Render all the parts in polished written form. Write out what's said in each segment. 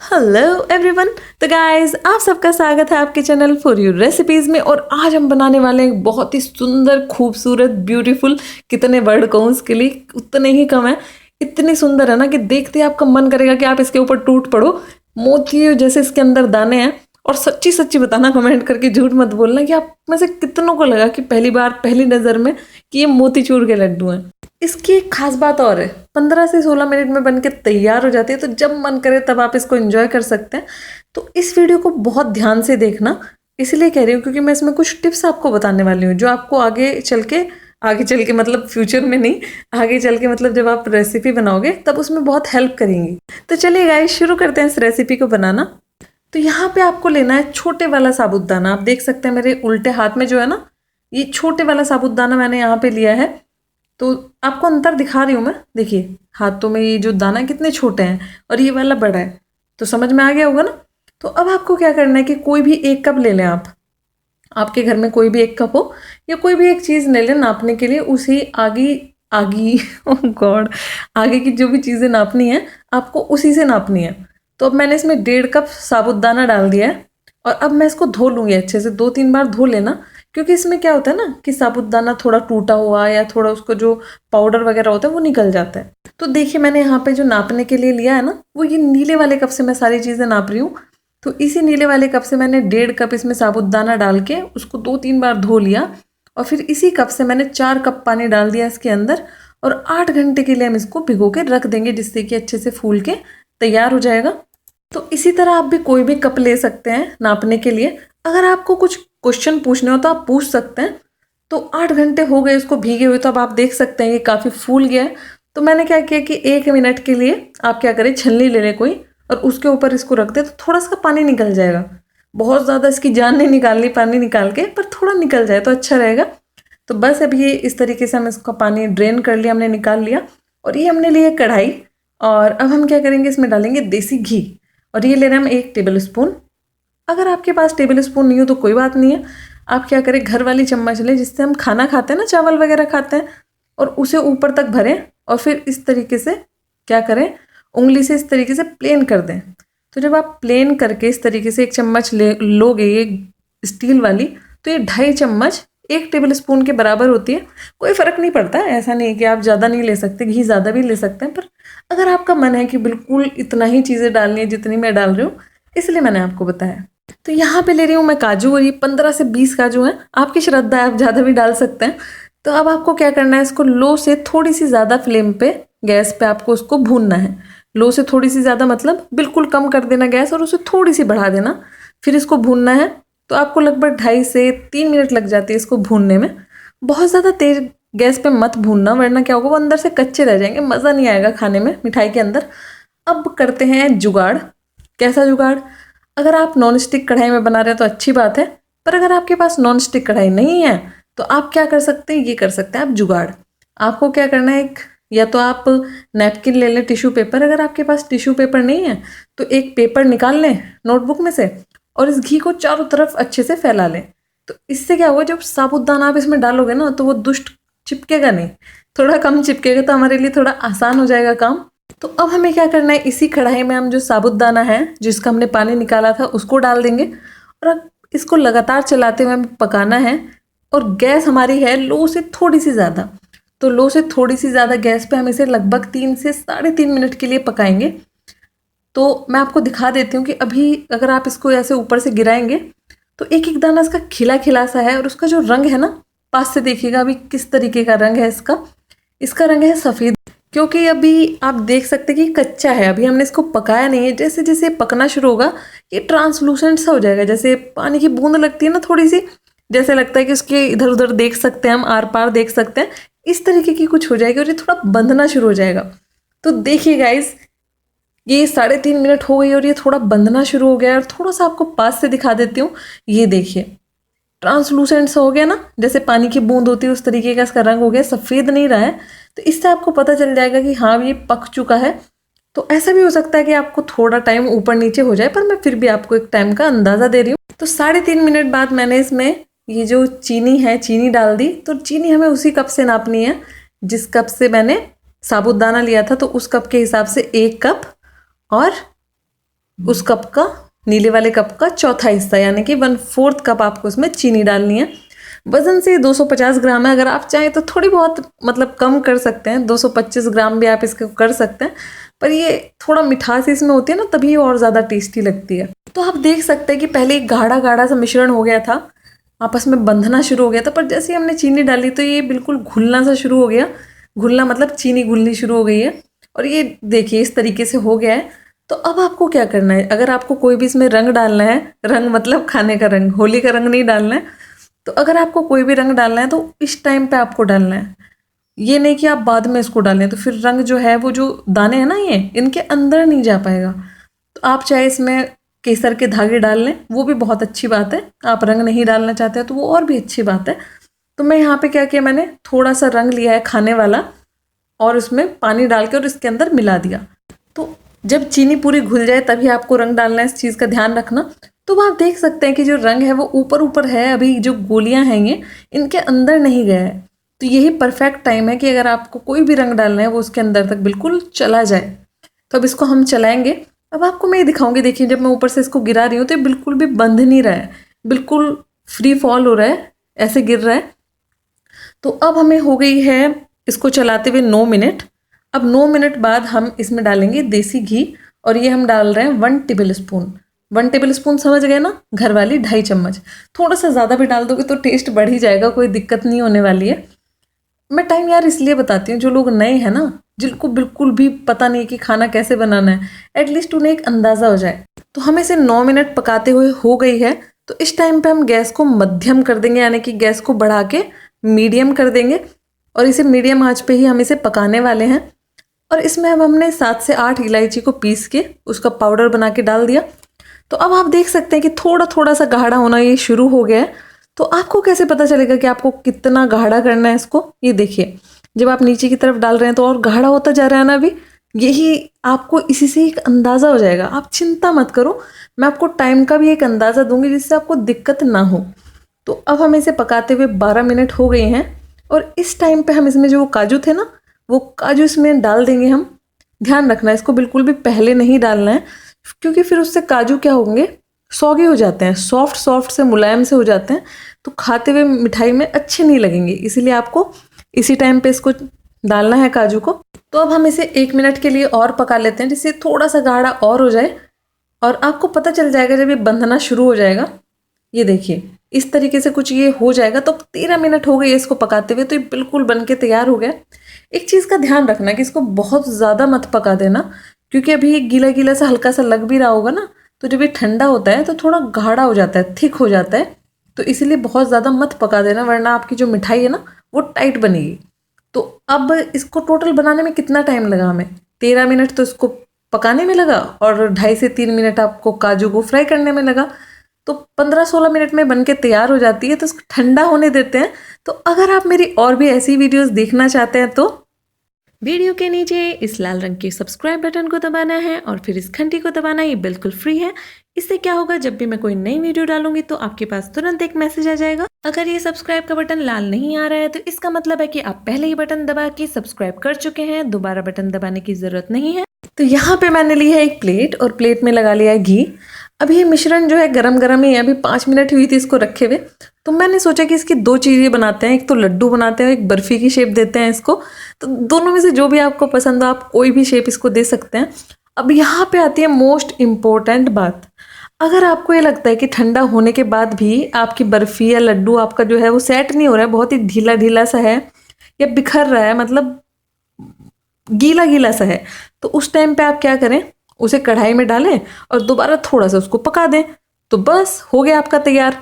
Hello everyone. तो guys, आप सबका स्वागत है आपके चैनल फॉर यू रेसिपीज़ में। और आज हम बनाने वाले हैं एक बहुत ही सुंदर, खूबसूरत, ब्यूटीफुल, कितने वर्ड कहूँ उसके लिए उतने ही कम है। इतनी सुंदर है ना कि देखते ही आपका मन करेगा कि आप इसके ऊपर टूट पड़ो। मोती जैसे इसके अंदर दाने हैं। और सच्ची सच्ची बताना, कमेंट करके झूठ मत बोलना कि आप में से कितनों को लगा कि पहली बार पहली नज़र में कि ये मोतीचूर के लड्डू हैं। इसकी एक खास बात और है, 15 से 16 मिनट में बनके तैयार हो जाती है। तो जब मन करे तब आप इसको एंजॉय कर सकते हैं। तो इस वीडियो को बहुत ध्यान से देखना, इसलिए कह रही हूँ क्योंकि मैं इसमें कुछ टिप्स आपको बताने वाली हूँ जो आपको आगे चल के मतलब फ्यूचर में नहीं, आगे चल के मतलब जब आप रेसिपी बनाओगे तब उसमें बहुत हेल्प करेंगी। तो चलिए गाइस, शुरू करते हैं इस रेसिपी को बनाना। तो यहाँ पे आपको लेना है छोटे वाला साबूदाना। आप देख सकते हैं मेरे उल्टे हाथ में जो है ना, ये छोटे वाला साबूदाना मैंने यहाँ पे लिया है। तो आपको अंतर दिखा रही हूँ मैं, देखिए हाथों में ये जो दाना कितने छोटे हैं और ये वाला बड़ा है। तो समझ में आ गया होगा ना। तो अब आपको क्या करना है कि कोई भी एक कप ले लें आप। आपके घर में कोई भी एक कप हो या कोई भी एक चीज़ ले लें नापने के लिए। उसी आगे आगे ओह गॉड, आगे की जो भी चीज़ें नापनी है आपको उसी से नापनी है। तो अब मैंने इसमें 1.5 कप साबुदाना डाल दिया है। और अब मैं इसको धो लूँगी अच्छे से, 2-3 बार धो लेना। क्योंकि इसमें क्या होता है ना कि साबूदाना थोड़ा टूटा हुआ या थोड़ा उसको जो पाउडर वगैरह होता है वो निकल जाता है। तो देखिए मैंने यहाँ पे जो नापने के लिए लिया है ना, वो ये नीले वाले कप से मैं सारी चीज़ें नाप रही हूँ। तो इसी नीले वाले कप से मैंने 1.5 कप इसमें साबूदाना डाल के उसको 2-3 बार धो लिया। और फिर इसी कप से मैंने 4 कप पानी डाल दिया इसके अंदर। और 8 घंटे के लिए हम इसको भिगो के रख देंगे, जिससे कि अच्छे से फूल के तैयार हो जाएगा। तो इसी तरह आप भी कोई भी कप ले सकते हैं नापने के लिए। अगर आपको कुछ क्वेश्चन पूछने हो तो आप पूछ सकते हैं। तो 8 घंटे हो गए इसको भीगे हुए, तो अब आप देख सकते हैं ये काफ़ी फूल गया है। तो मैंने क्या किया कि 1 मिनट के लिए आप क्या करें, छलनी ले लें कोई और उसके ऊपर इसको रख दें। तो थोड़ा सा पानी निकल जाएगा। बहुत ज़्यादा इसकी जान नहीं निकालनी पानी निकाल के, पर थोड़ा निकल जाए तो अच्छा रहेगा। तो बस अब ये इस तरीके से हम इसका पानी ड्रेन कर लिया, हमने निकाल लिया। और ये हमने लिया कढ़ाई। और अब हम क्या करेंगे, इसमें डालेंगे देसी घी। और ये ले रहे हैं हम 1 टेबल स्पून। अगर आपके पास टेबल स्पून नहीं हो तो कोई बात नहीं है, आप क्या करें घर वाली चम्मच लें जिससे हम खाना खाते हैं ना, चावल वगैरह खाते हैं। और उसे ऊपर तक भरें और फिर इस तरीके से क्या करें, उंगली से इस तरीके से प्लेन कर दें। तो जब आप प्लेन करके इस तरीके से एक चम्मच ले लोगे ये स्टील वाली, तो ये 2.5 चम्मच 1 टेबल स्पून के बराबर होती है। कोई फ़र्क नहीं पड़ता, ऐसा नहीं है कि आप ज़्यादा नहीं ले सकते, घी ज़्यादा भी ले सकते हैं। पर अगर आपका मन है कि बिल्कुल इतना ही चीज़ें डालनी है जितनी मैं डाल रही हूँ, इसलिए मैंने आपको बताया। तो यहाँ पे ले रही हूँ मैं काजू, और ये 15 से 20 काजू हैं। आपकी श्रद्धा है, आप ज़्यादा भी डाल सकते हैं। तो अब आपको क्या करना है, इसको लो से थोड़ी सी ज़्यादा फ्लेम पे, गैस पे आपको उसको भूनना है। लो से थोड़ी सी ज़्यादा मतलब बिल्कुल कम कर देना गैस और उसे थोड़ी सी बढ़ा देना, फिर इसको भूनना है। तो आपको लगभग 2.5 से 3 मिनट लग जाती है इसको भूनने में। बहुत ज़्यादा तेज़ गैस पे मत भूनना, वरना क्या होगा, वो अंदर से कच्चे रह जाएंगे, मज़ा नहीं आएगा खाने में मिठाई के अंदर। अब करते हैं जुगाड़। कैसा जुगाड़? अगर आप नॉन स्टिक कढ़ाई में बना रहे हैं तो अच्छी बात है। पर अगर आपके पास नॉन स्टिक कढ़ाई नहीं है तो आप क्या कर सकते हैं, ये कर सकते हैं आप जुगाड़। आपको क्या करना है, एक या तो आप नैपकिन ले लें, टिश्यू पेपर। अगर आपके पास टिश्यू पेपर नहीं है तो एक पेपर निकाल लें नोटबुक में से और इस घी को चारों तरफ अच्छे से फैला लें। तो इससे क्या होगा, जब साबुदाना आप इसमें डालोगे ना तो वो दुष्ट चिपकेगा नहीं, थोड़ा कम चिपकेगा, तो हमारे लिए थोड़ा आसान हो जाएगा काम। तो अब हमें क्या करना है, इसी कढ़ाई में हम जो साबुदाना है जिसका हमने पानी निकाला था उसको डाल देंगे। और अब इसको लगातार चलाते हुए हमें पकाना है। और गैस हमारी है लो से थोड़ी सी ज़्यादा। तो लो से थोड़ी सी ज़्यादा गैस पे हम इसे लगभग 3 से 3.5 मिनट के लिए पकाएंगे। तो मैं आपको दिखा देती हूँ कि अभी अगर आप इसको ऐसे ऊपर से गिराएंगे तो एक एक दाना इसका खिला खिला सा है। और उसका जो रंग है ना, पास से देखिएगा अभी किस तरीके का रंग है इसका। इसका रंग है सफ़ेद, क्योंकि अभी आप देख सकते हैं कि कच्चा है, अभी हमने इसको पकाया नहीं है। जैसे जैसे पकना शुरू होगा ये ट्रांसलूसेंट सा हो जाएगा, जैसे पानी की बूंद लगती है ना थोड़ी सी, जैसे लगता है कि उसके इधर उधर देख सकते हैं हम, आर पार देख सकते हैं, इस तरीके की कुछ हो जाएगी। और ये थोड़ा बंधना शुरू हो जाएगा। तो देखिए गाइस, ये 3.5 मिनट हो गई और ये थोड़ा बंधना शुरू हो गया है। और थोड़ा सा आपको पास से दिखा देती हूँ, ये देखिए ट्रांसलूसेंट सा हो गया ना, जैसे पानी की बूंद होती है उस तरीके का इसका रंग हो गया, सफ़ेद नहीं रहा है। तो इससे आपको पता चल जाएगा कि हाँ ये पक चुका है। तो ऐसा भी हो सकता है कि आपको थोड़ा टाइम ऊपर नीचे हो जाए, पर मैं फिर भी आपको एक टाइम का अंदाज़ा दे रही हूँ। तो 3.5 मिनट बाद मैंने इसमें ये जो चीनी है चीनी डाल दी। तो चीनी हमें उसी कप से नापनी है जिस कप से मैंने साबुदाना लिया था, तो उस कप के हिसाब से 1 कप और उस कप का, नीले वाले कप का चौथा हिस्सा, यानी कि 1/4 कप आपको इसमें चीनी डालनी है। वजन से 225 ग्राम है। अगर आप चाहें तो थोड़ी बहुत मतलब कम कर सकते हैं, 225 ग्राम भी आप इसको कर सकते हैं, पर ये थोड़ा मिठास इसमें होती है ना, तभी और ज़्यादा टेस्टी लगती है। तो आप देख सकते हैं कि पहले एक गाढ़ा गाढ़ा सा मिश्रण हो गया था, आपस में बंधना शुरू हो गया था, पर जैसे ही हमने चीनी डाली तो ये बिल्कुल घुलना सा शुरू हो गया। घुलना मतलब चीनी घुलनी शुरू हो गई है, और ये देखिए इस तरीके से हो गया है। तो अब आपको क्या करना है, अगर आपको कोई भी इसमें रंग डालना है, रंग मतलब खाने का रंग, होली का रंग नहीं डालना है, तो अगर आपको कोई भी रंग डालना है तो इस टाइम पे आपको डालना है। ये नहीं कि आप बाद में इसको डालें, तो फिर रंग जो है वो जो दाने हैं ना, ये इनके अंदर नहीं जा पाएगा। तो आप चाहे इसमें केसर के धागे डाल लें, वो भी बहुत अच्छी बात है। आप रंग नहीं डालना चाहते हैं तो वो और भी अच्छी बात है। तो मैं यहाँ पे क्या किया, मैंने थोड़ा सा रंग लिया है खाने वाला, और उसमें पानी डाल के और इसके अंदर मिला दिया। तो जब चीनी पूरी घुल जाए तभी आपको रंग डालना है, इस चीज़ का ध्यान रखना। तो आप देख सकते हैं कि जो रंग है वो ऊपर ऊपर है, अभी जो गोलियां हैं ये इनके अंदर नहीं गया है। तो यही परफेक्ट टाइम है कि अगर आपको कोई भी रंग डालना है वो उसके अंदर तक बिल्कुल चला जाए। तो अब इसको हम चलाएंगे। अब आपको मैं दिखाऊंगी, देखिए जब मैं ऊपर से इसको गिरा रही हूँ तो ये बिल्कुल भी बंध नहीं रहा है, बिल्कुल फ्री फॉल हो रहा है, ऐसे गिर रहा है। तो अब हमें हो गई है इसको चलाते हुए 9 मिनट। अब 9 मिनट बाद हम इसमें डालेंगे देसी घी, और ये हम डाल रहे हैं 1 टेबल स्पून। 1 टेबल स्पून समझ गए ना, घर वाली 2.5 चम्मच। थोड़ा सा ज़्यादा भी डाल दोगे तो टेस्ट बढ़ ही जाएगा, कोई दिक्कत नहीं होने वाली है। मैं टाइम यार इसलिए बताती हूँ, जो लोग नए हैं ना, जिनको बिल्कुल भी पता नहीं कि खाना कैसे बनाना है, एटलीस्ट उन्हें एक अंदाज़ा हो जाए। तो हम इसे 9 मिनट पकाते हुए हो गई है। तो इस टाइम पे हम गैस को मध्यम कर देंगे, यानी कि गैस को बढ़ा के मीडियम कर देंगे, और इसे मीडियम आंच पे ही हम इसे पकाने वाले हैं। और इसमें अब हमने 7 से 8 इलायची को पीस के उसका पाउडर बना के डाल दिया। तो अब आप देख सकते हैं कि थोड़ा थोड़ा सा गाढ़ा होना ये शुरू हो गया है। तो आपको कैसे पता चलेगा कि आपको कितना गाढ़ा करना है इसको, ये देखिए जब आप नीचे की तरफ डाल रहे हैं तो और गाढ़ा होता जा रहा है ना, अभी यही आपको इसी से एक अंदाज़ा हो जाएगा। आप चिंता मत करो, मैं आपको टाइम का भी एक अंदाज़ा दूंगी जिससे आपको दिक्कत ना हो। तो अब हम इसे पकाते हुए 12 मिनट हो गए हैं, और इस टाइम पे हम इसमें जो काजू थे ना, वो काजू इसमें डाल देंगे हम। ध्यान रखना इसको बिल्कुल भी पहले नहीं डालना है, क्योंकि फिर उससे काजू क्या होंगे, सौगे हो जाते हैं, सॉफ्ट सॉफ्ट से मुलायम से हो जाते हैं, तो खाते हुए मिठाई में अच्छे नहीं लगेंगे। इसीलिए आपको इसी टाइम पे इसको डालना है काजू को। तो अब हम इसे 1 मिनट के लिए और पका लेते हैं, जिससे थोड़ा सा गाढ़ा और हो जाए, और आपको पता चल जाएगा जब ये बंधना शुरू हो जाएगा। ये देखिए इस तरीके से कुछ ये हो जाएगा। तो 13 मिनट हो गए इसको पकाते हुए, तो ये बिल्कुल बन के तैयार हो गया। एक चीज़ का ध्यान रखना कि इसको बहुत ज़्यादा मत पका देना, क्योंकि अभी ये गीला गीला सा हल्का सा लग भी रहा होगा ना, तो जब ये ठंडा होता है तो थोड़ा गाढ़ा हो जाता है, थिक हो जाता है। तो इसीलिए बहुत ज़्यादा मत पका देना, वरना आपकी जो मिठाई है ना वो टाइट बनेगी। तो अब इसको टोटल बनाने में कितना टाइम लगा हमें, 13 मिनट तो इसको पकाने में लगा, और 2.5 से 3 मिनट आपको काजू को फ्राई करने में लगा। तो 15-16 मिनट में बनके तैयार हो जाती है। तो इसको ठंडा होने देते हैं। तो अगर आप मेरी और भी ऐसी वीडियोस देखना चाहते हैं तो वीडियो के नीचे इस लाल रंग के सब्सक्राइब बटन को दबाना है, और फिर इस घंटी को दबाना, ये बिल्कुल फ्री है। इससे क्या होगा, जब भी मैं कोई नई वीडियो डालूंगी तो आपके पास तुरंत एक मैसेज आ जाएगा। अगर ये सब्सक्राइब का बटन लाल नहीं आ रहा है तो इसका मतलब है कि आप पहले ही बटन दबा के सब्सक्राइब कर चुके हैं, दोबारा बटन दबाने की जरूरत नहीं है। तो यहाँ पे मैंने ली है एक प्लेट, और प्लेट में लगा लिया है घी। अभी ये मिश्रण जो है गरम गरम ही है, अभी 5 मिनट हुई थी इसको रखे हुए। तो मैंने सोचा कि इसकी 2 चीज़ें बनाते हैं, एक तो लड्डू बनाते हैं, एक बर्फी की शेप देते हैं इसको। तो दोनों में से जो भी आपको पसंद हो आप कोई भी शेप इसको दे सकते हैं। अब यहाँ पे आती है मोस्ट इम्पोर्टेंट बात। अगर आपको ये लगता है कि ठंडा होने के बाद भी आपकी बर्फी या लड्डू आपका जो है वो सेट नहीं हो रहा है, बहुत ही ढीला ढीला सा है या बिखर रहा है, मतलब गीला गीला सा है, तो उस टाइम पे आप क्या करें, उसे कढ़ाई में डालें और दोबारा थोड़ा सा उसको पका दें, तो बस हो गया आपका तैयार।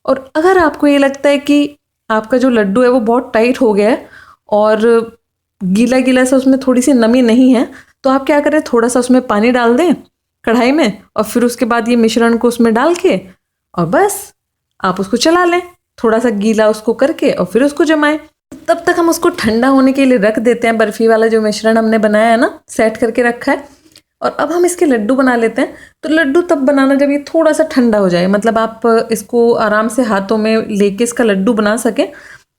और अगर आपको ये लगता है कि आपका जो लड्डू है वो बहुत टाइट हो गया है और गीला गीला सा, उसमें थोड़ी सी नमी नहीं है, तो आप क्या करें, थोड़ा सा उसमें पानी डाल दें कढ़ाई में, और फिर उसके बाद ये मिश्रण को उसमें डाल के और बस आप उसको चला लें, थोड़ा सा गीला उसको करके, और फिर उसको जमाएं। तब तक हम उसको ठंडा होने के लिए रख देते हैं। बर्फी वाला जो मिश्रण हमने बनाया है ना, सेट करके रखा है, और अब हम इसके लड्डू बना लेते हैं। तो लड्डू तब बनाना जब ये थोड़ा सा ठंडा हो जाए, मतलब आप इसको आराम से हाथों में लेके इसका लड्डू बना सकें,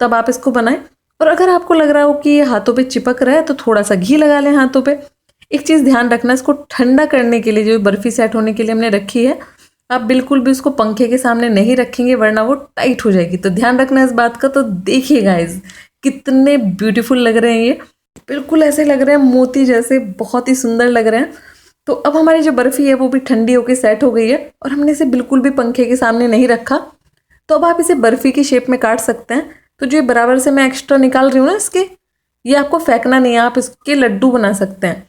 तब आप इसको बनाएं। और अगर आपको लग रहा हो कि ये हाथों पे चिपक रहा है तो थोड़ा सा घी लगा लें हाथों पे। एक चीज़ ध्यान रखना, इसको ठंडा करने के लिए जो बर्फ़ी सेट होने के लिए हमने रखी है, आप बिल्कुल भी उसको पंखे के सामने नहीं रखेंगे वरना वो टाइट हो जाएगी। तो ध्यान रखना इस बात का। तो देखिए गाइस कितने ब्यूटीफुल लग रहे हैं ये, बिल्कुल ऐसे लग रहे हैं मोती जैसे, बहुत ही सुंदर लग रहे हैं। तो अब हमारी जो बर्फ़ी है वो भी ठंडी होकर सेट हो गई है और हमने इसे बिल्कुल भी पंखे के सामने नहीं रखा। तो अब आप इसे बर्फ़ी की शेप में काट सकते हैं। तो जो ये बराबर से मैं एक्स्ट्रा निकाल रही हूँ ना इसके, ये आपको फेंकना नहीं है, आप इसके लड्डू बना सकते हैं।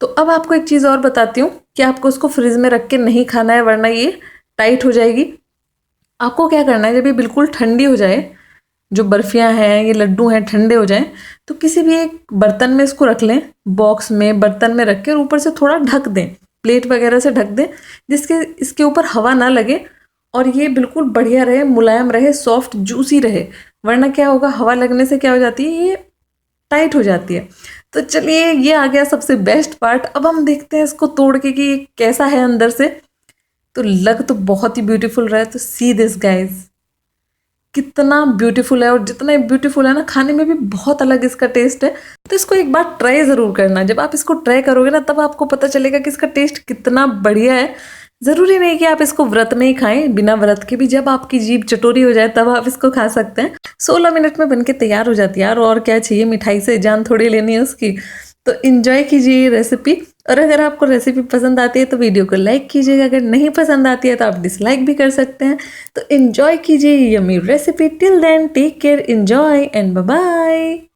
तो अब आपको एक चीज़ और बताती हूँ कि आपको इसको फ्रिज में रख के नहीं खाना है वरना ये टाइट हो जाएगी। आपको क्या करना है, जब ये बिल्कुल ठंडी हो जाए, जो बर्फियाँ हैं, ये लड्डू हैं, ठंडे हो जाएं, तो किसी भी एक बर्तन में इसको रख लें, बॉक्स में, बर्तन में रख के और ऊपर से थोड़ा ढक दें, प्लेट वगैरह से ढक दें, जिसके इसके ऊपर हवा ना लगे और ये बिल्कुल बढ़िया रहे, मुलायम रहे, सॉफ्ट जूसी रहे। वरना क्या होगा, हवा लगने से क्या हो जाती है, ये टाइट हो जाती है। तो चलिए ये आ गया सबसे बेस्ट पार्ट। अब हम देखते हैं इसको तोड़ के कि कैसा है अंदर से। तो लग तो बहुत ही ब्यूटीफुल रहा है। तो सी दिस गाइज, कितना ब्यूटीफुल है, और जितना ब्यूटीफुल है ना, खाने में भी बहुत अलग इसका टेस्ट है। तो इसको एक बार ट्राई ज़रूर करना। जब आप इसको ट्राई करोगे ना, तब आपको पता चलेगा कि इसका टेस्ट कितना बढ़िया है। ज़रूरी नहीं कि आप इसको व्रत में ही खाएं, बिना व्रत के भी जब आपकी जीभ चटोरी हो जाए तब आप इसको खा सकते हैं। 16 मिनट में बनके तैयार हो जाती है यार, और क्या चाहिए, मिठाई से जान थोड़ी लेनी है उसकी। तो इन्जॉय कीजिए ये रेसिपी, और अगर आपको रेसिपी पसंद आती है तो वीडियो को लाइक कीजिएगा, अगर नहीं पसंद आती है तो आप डिसलाइक भी कर सकते हैं। तो इन्जॉय कीजिए yummy recipe. Till then take care, enjoy and bye bye.